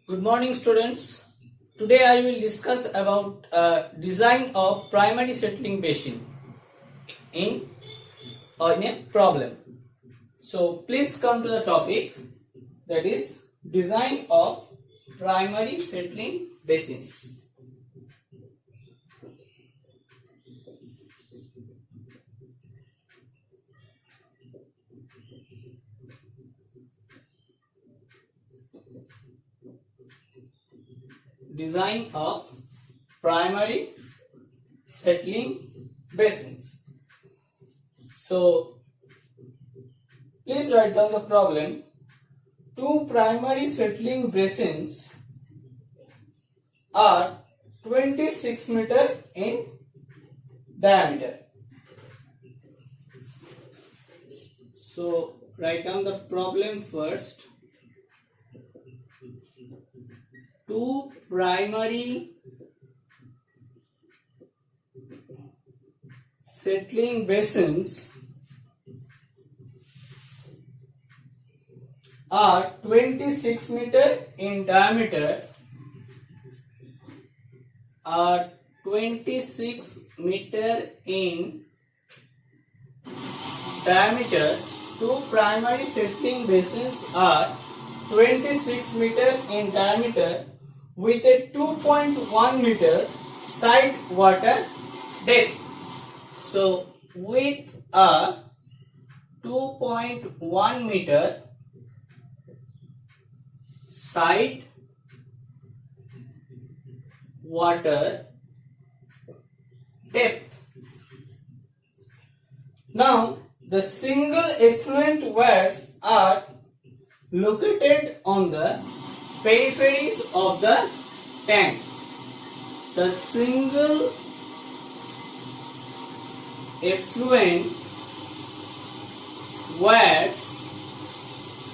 Good morning, students. Today I will discuss about design of primary settling basin in a problem. So please come to the topic, that is design of primary settling basins. Design of primary settling basins. So please write down the problem. Two primary settling basins are 26 meter in diameter. So write down the problem first. Two primary settling basins are 26 meter in diameter. Are 26 meter in diameter. Two primary settling basins are 26 meter in diameter with a 2.1 meter side water depth. So with a 2.1 meter side water depth. Now the single effluent wells are located on the peripheries of the tank. The single effluent wells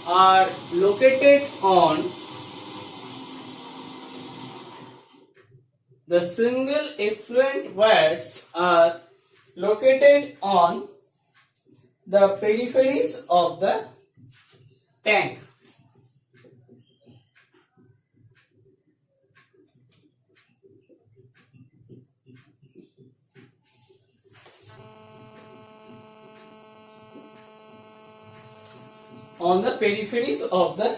are located on the peripheries of the tank. On the peripheries of the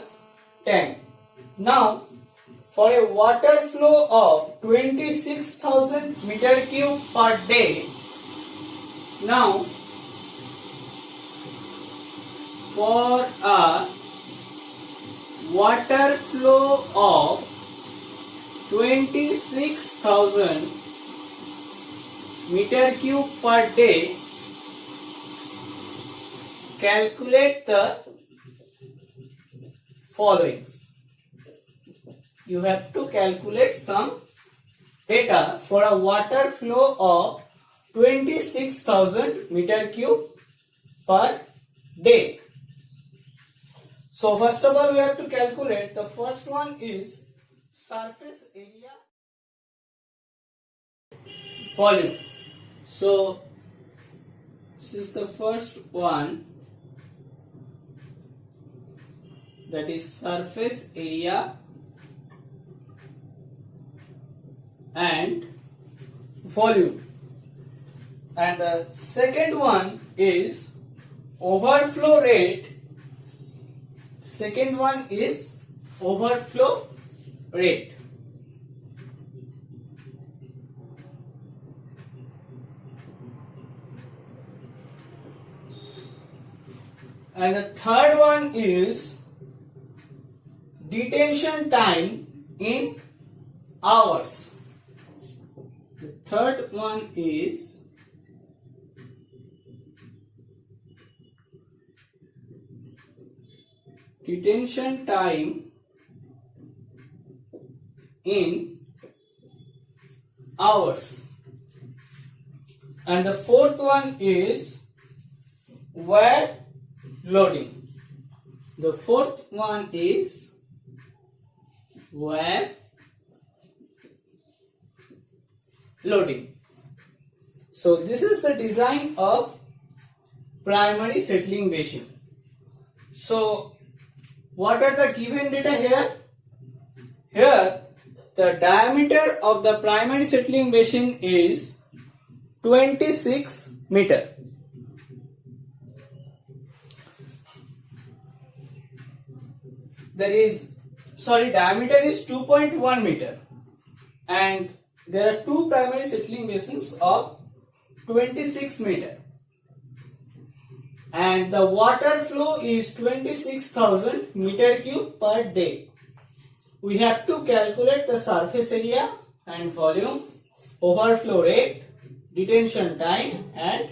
tank. Now, for a water flow of 26,000 meter cube per day, now for a water flow of 26,000 meter cube per day, calculate the following. You have to calculate some data for a water flow of 26,000 meter cube per day. So first of all we have to calculate, the first one is surface area volume. So this is the first one, that is surface area and volume, and the second one is overflow rate. Second one is overflow rate. And the third one is detention time in hours. The third one is detention time in hours. And the fourth one is wear loading. The fourth one is wear loading. So this is the design of primary settling basin. So what are the given data here? Here the diameter of the primary settling basin is 26 meter. Diameter is 2.1 meter, and there are two primary settling basins of 26 meter, and the water flow is 26,000 meter cube per day. We have to calculate the surface area and volume, overflow rate, detention time, and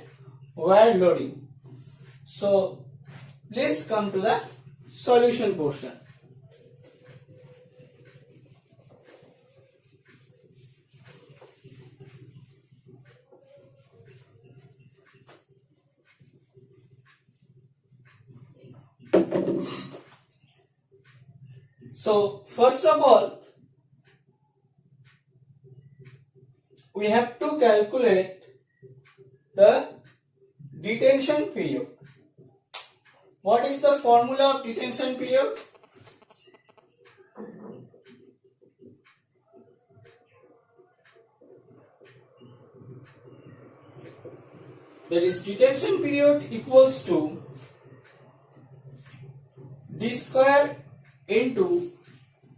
wear loading. So please come to the solution portion. So first of all, we have to calculate the detention period. What is the formula of detention period? That is, detention period equals to d square into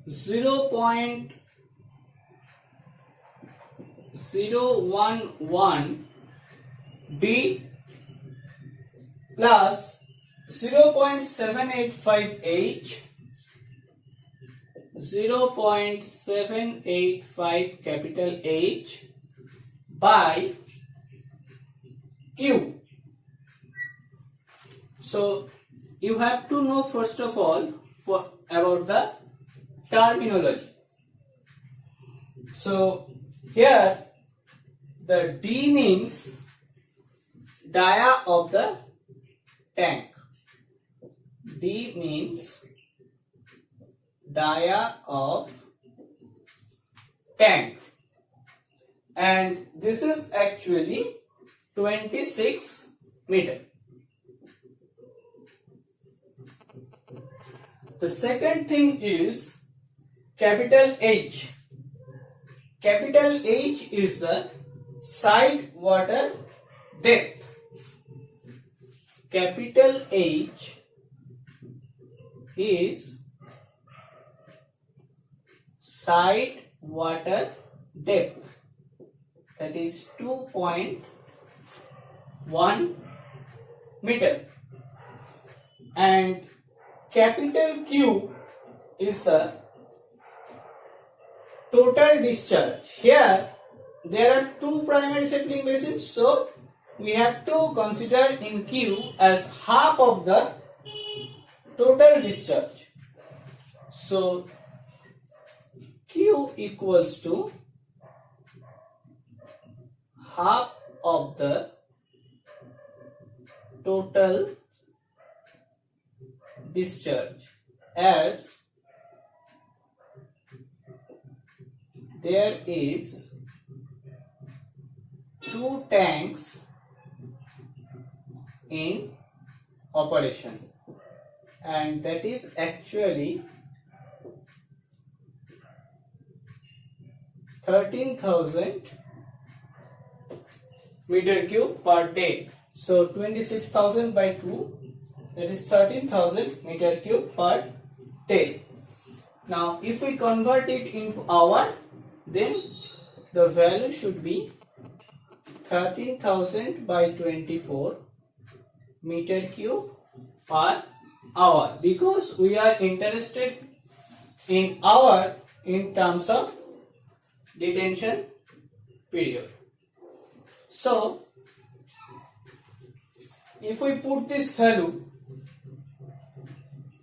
0.011 d plus 0.785 h, 0.785 capital H by Q. So you have to know first of all about the terminology. So here the D means dia of the tank. D means dia of tank, and this is actually 26 meter. The second thing is capital H. Capital H is the side water depth. Capital H is side water depth, that is 2.1 meter, and capital Q is the total discharge. Here there are two primary settling basins, so we have to consider in Q as half of the total discharge. So Q equals to half of the total discharge, as there is two tanks in operation, and that is actually 13,000 meter cube per day. So 26,000 by 2, that is 13,000 meter cube per day. Now if we convert it into hour, then the value should be 13,000 by 24 meter cube per hour, because we are interested in hour in terms of detention period. So if we put this value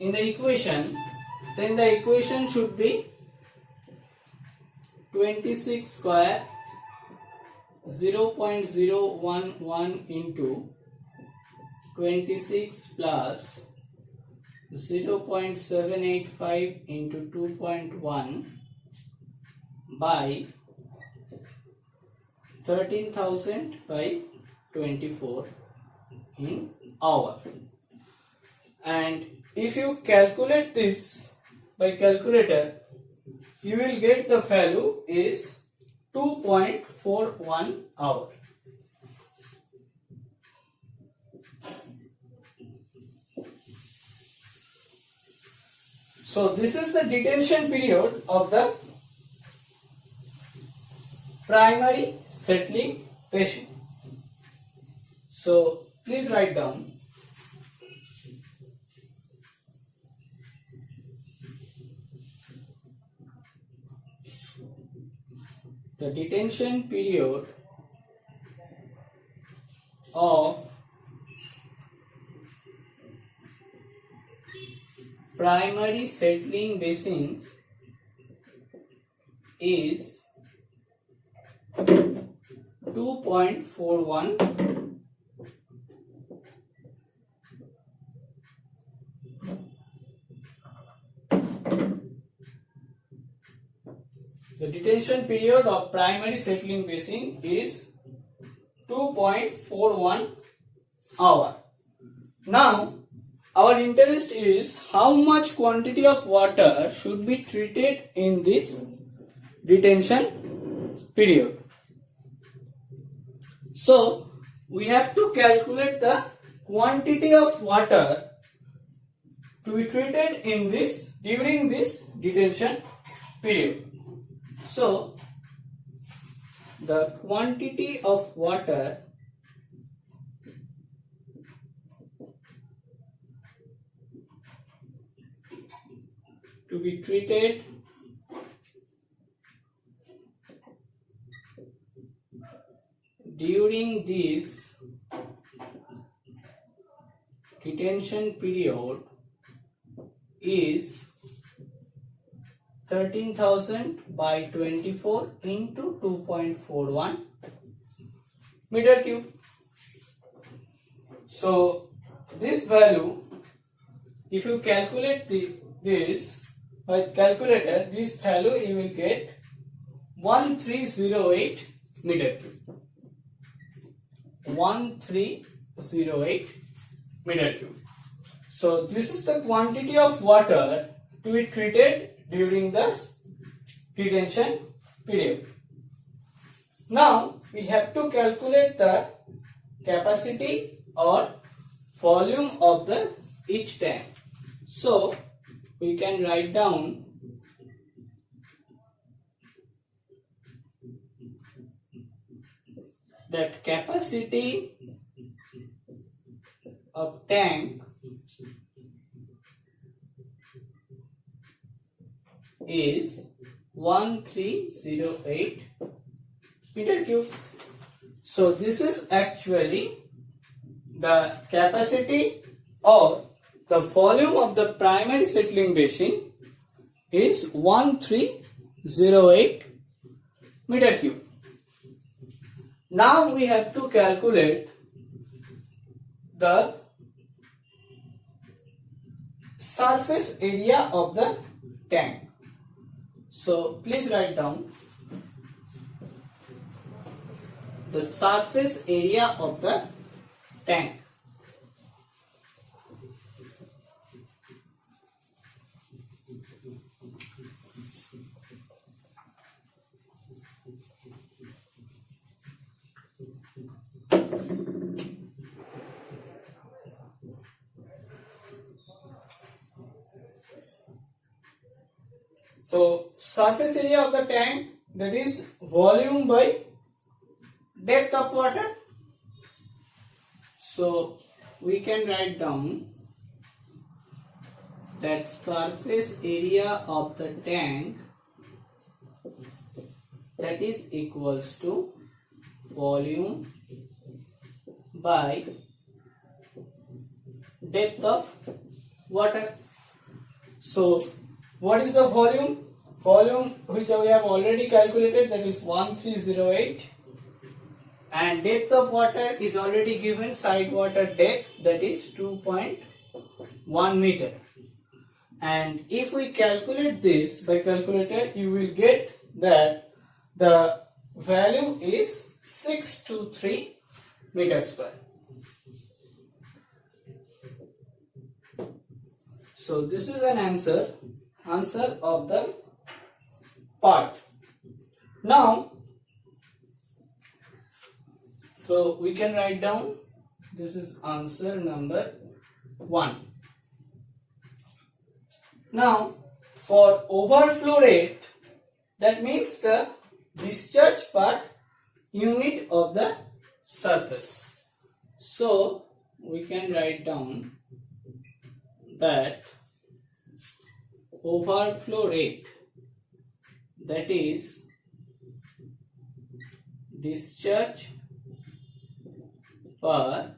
in the equation, then the equation should be 26 square 0.011 into 26 plus 0.785 into 2.1 by 13,000 by 24 in hour. And if you calculate this by calculator, you will get the value is 2.41 hour. So this is the detention period of the primary settling basin. So please write down. The detention period of primary settling basins is 2.41 The detention period of primary settling basin is 2.41 hour. Now, our interest is how much quantity of water should be treated in this detention period. So, we have to calculate the quantity of water to be treated in this during this detention period. So, the quantity of water to be treated during this detention period is 13,000 by 24 into 2.41 meter cube. So this value, if you calculate this by calculator, this value you will get 1308 meter cube. 1308 meter cube. So this is the quantity of water to be treated during the detention period. Now we have to calculate the capacity or volume of the each tank. So we can write down that capacity of tank is 1308 meter cube. So this is actually the capacity or the volume of the primary settling basin is 1308 meter cube. Now we have to calculate the surface area of the tank. So please write down the surface area of the tank. So surface area of the tank, that is volume by depth of water. So we can write down that surface area of the tank, that is equals to volume by depth of water. So what is the volume? Volume which we have already calculated, that is 1308, and depth of water is already given, side water depth, that is 2.1 meter. And if we calculate this by calculator, you will get that the value is 623 meters square. So this is an answer of the part. Now, so we can write down, this is answer number 1. Now, for overflow rate, that means the discharge per unit of the surface. So, we can write down that overflow rate, that is discharge per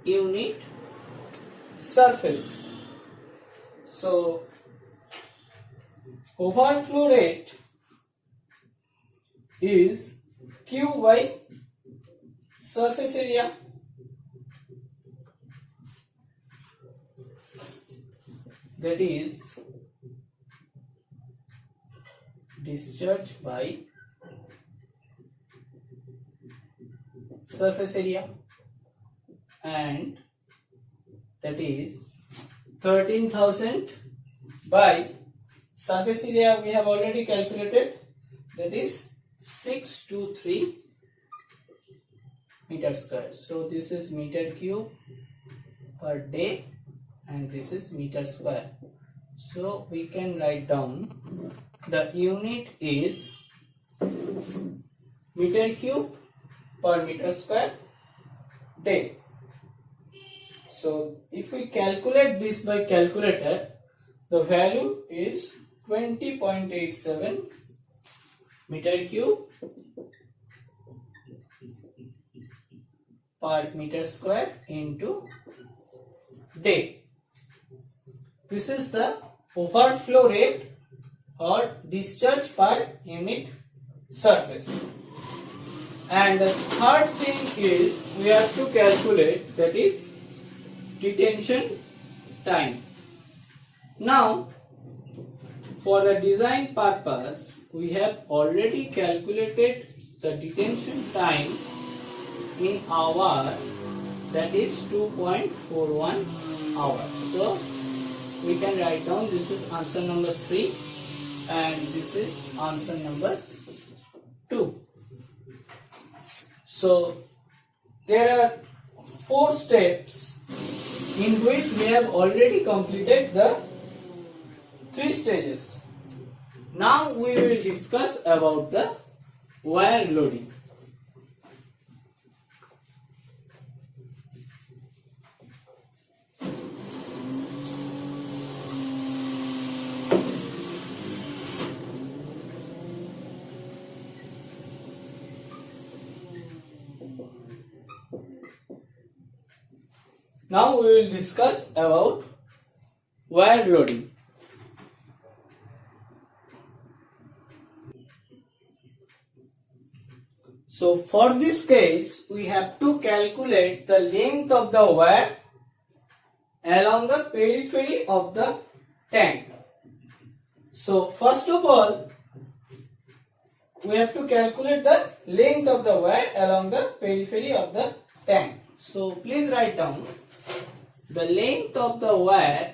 unit surface. So, overflow rate is Q by surface area. That is discharge by surface area, and that is 13,000 by surface area we have already calculated, that is 623 meter square. So this is meter cube per day and this is meter square. So we can write down the unit is meter cube per meter square day. So if we calculate this by calculator, the value is 20.87 meter cube per meter square into day. This is the overflow rate or discharge per unit surface. And the third thing is we have to calculate, that is detention time. Now, for the design purpose, we have already calculated the detention time in hour, that is 2.41 hours. So, we can write down this is answer number 3 and this is answer number 2. So, there are 4 steps in which we have already completed the 3 stages. Now we will discuss about the wire loading. Now we will discuss about wire loading. So for this case, we have to calculate the length of the wire along the periphery of the tank. So first of all, we have to calculate the length of the wire along the periphery of the tank. So please write down the length of the wire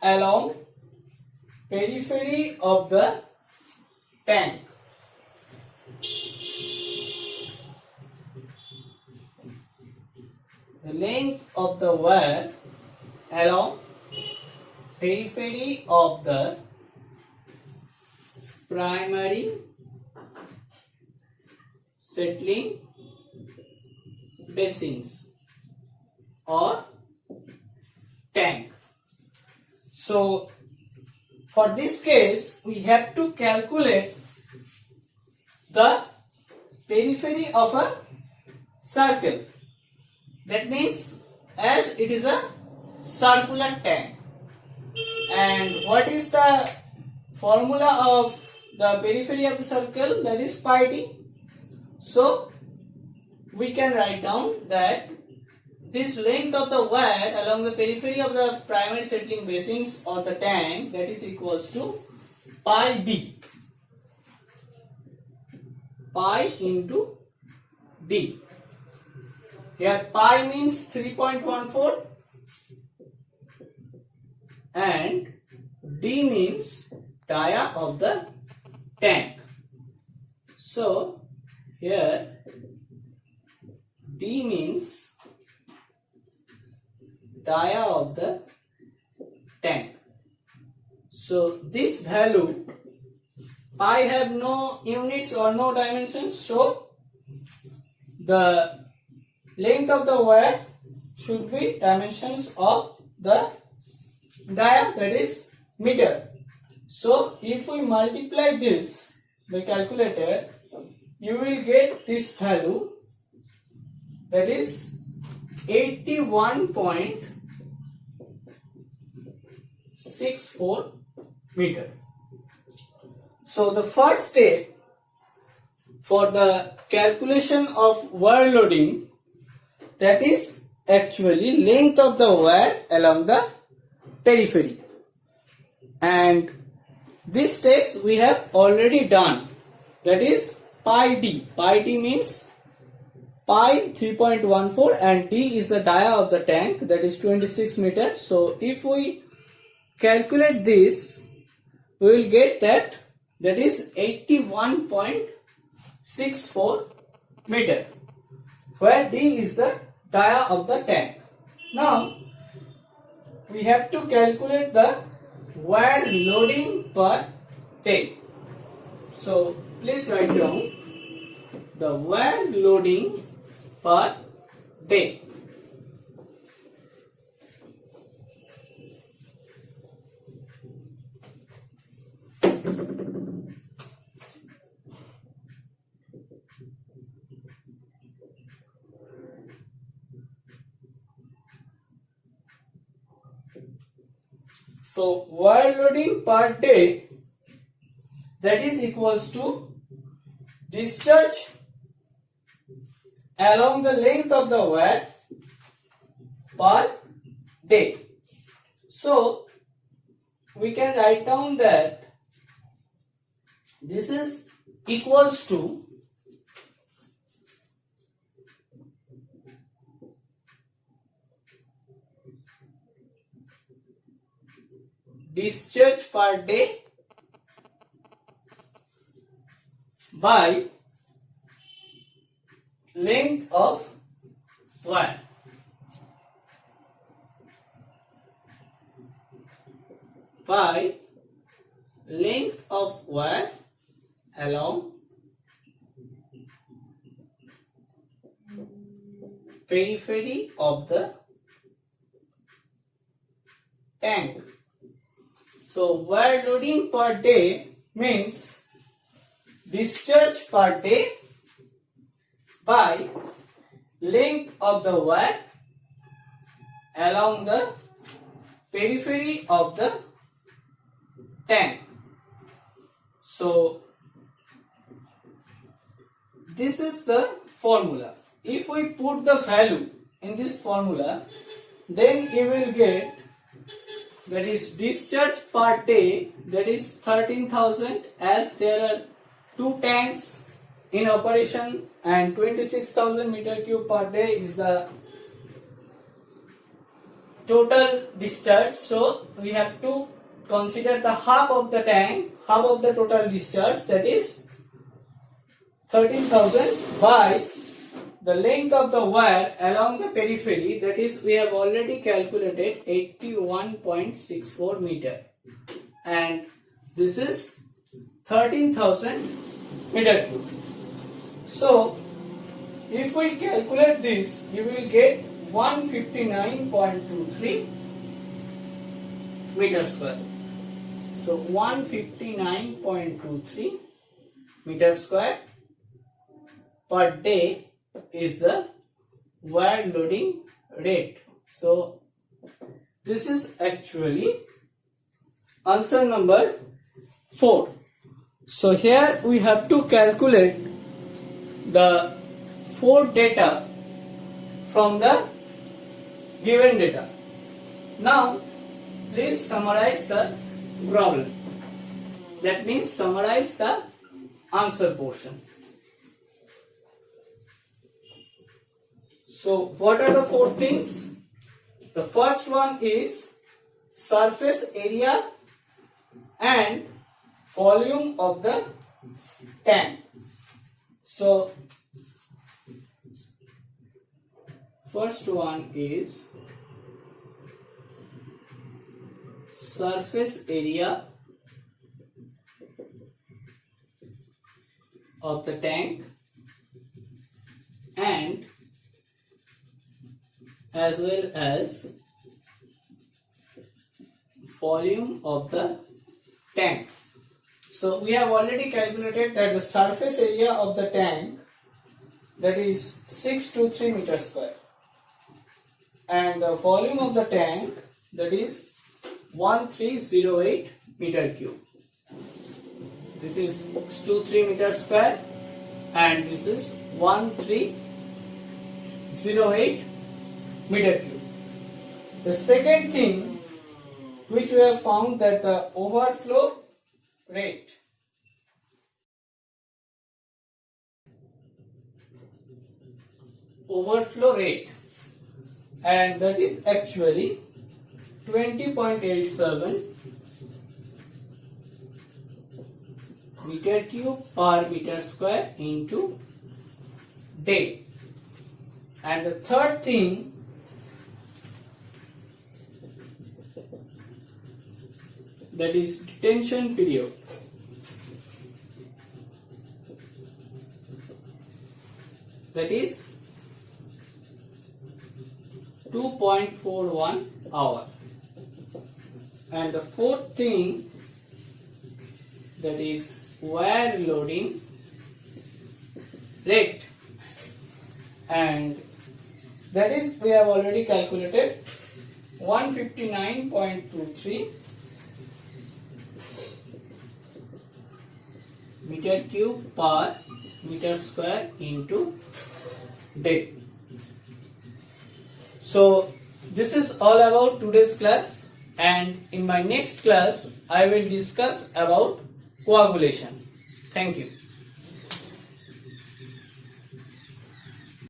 along periphery of the tank. The length of the wire along periphery of the primary settling basins or tank. So for this case we have to calculate the periphery of a circle. That means as it is a circular tank. And what is the formula of the periphery of the circle? That is pi d. So we can write down that this length of the wire along the periphery of the primary settling basins or the tank, that is equals to pi d. pi into d. Here pi means 3.14 and d means dia of the tank. So here d means dia of the tank. So this value, pi have no units or no dimensions, so the length of the wire should be dimensions of the dia, that is meter. So if we multiply this by calculator, you will get this value, that is 81.64 meter. So the first step for the calculation of wire loading, that is actually length of the wire along the periphery, and these steps we have already done, that is pi d. Pi d means pi 3.14 and d is the dia of the tank, that is 26 meters. So if we calculate this, we will get that is 81.64 meter, where d is the dia of the tank. Now we have to calculate the wire loading per day. So please write down the wire loading per day. So wire loading per day, that is equals to discharge along the length of the wire per day. So we can write down that this is equals to discharge per day by length of wire. By length of wire along periphery of the tank. So wire loading per day means discharge per day by length of the wire along the periphery of the tank. So this is the formula. If we put the value in this formula, then you will get, that is discharge per day, that is 13,000, as there are two tanks in operation, and 26,000 meter cube per day is the total discharge. So we have to consider the half of the tank, half of the total discharge, that is 13,000 by the length of the wire along the periphery, that is we have already calculated 81.64 meter, and this is 13,000 meter cube. So if we calculate this, you will get 159.23 meter square. So 159.23 meter square per day is the wire loading rate. So this is actually answer number 4. So here we have to calculate the 4 data from the given data. Now please summarize the problem. That means summarize the answer portion. So what are the four things? The first one is surface area and volume of the tank. So first one is surface area of the tank and as well as volume of the tank. So we have already calculated that the surface area of the tank, that is 623 meters square, and the volume of the tank, that is 1308 meter cube. This is 623 meters square and this is 1308 meter cube. The second thing which we have found, that the overflow rate. Overflow rate, and that is actually 20.87 meter cube per meter square into day. And the third thing, that is detention period. That is 2.41 hour. And the fourth thing, that is wear loading rate, and that is, we have already calculated, 159.23 meter cube per meter square into day. So this is all about today's class, and in my next class I will discuss about coagulation. Thank you.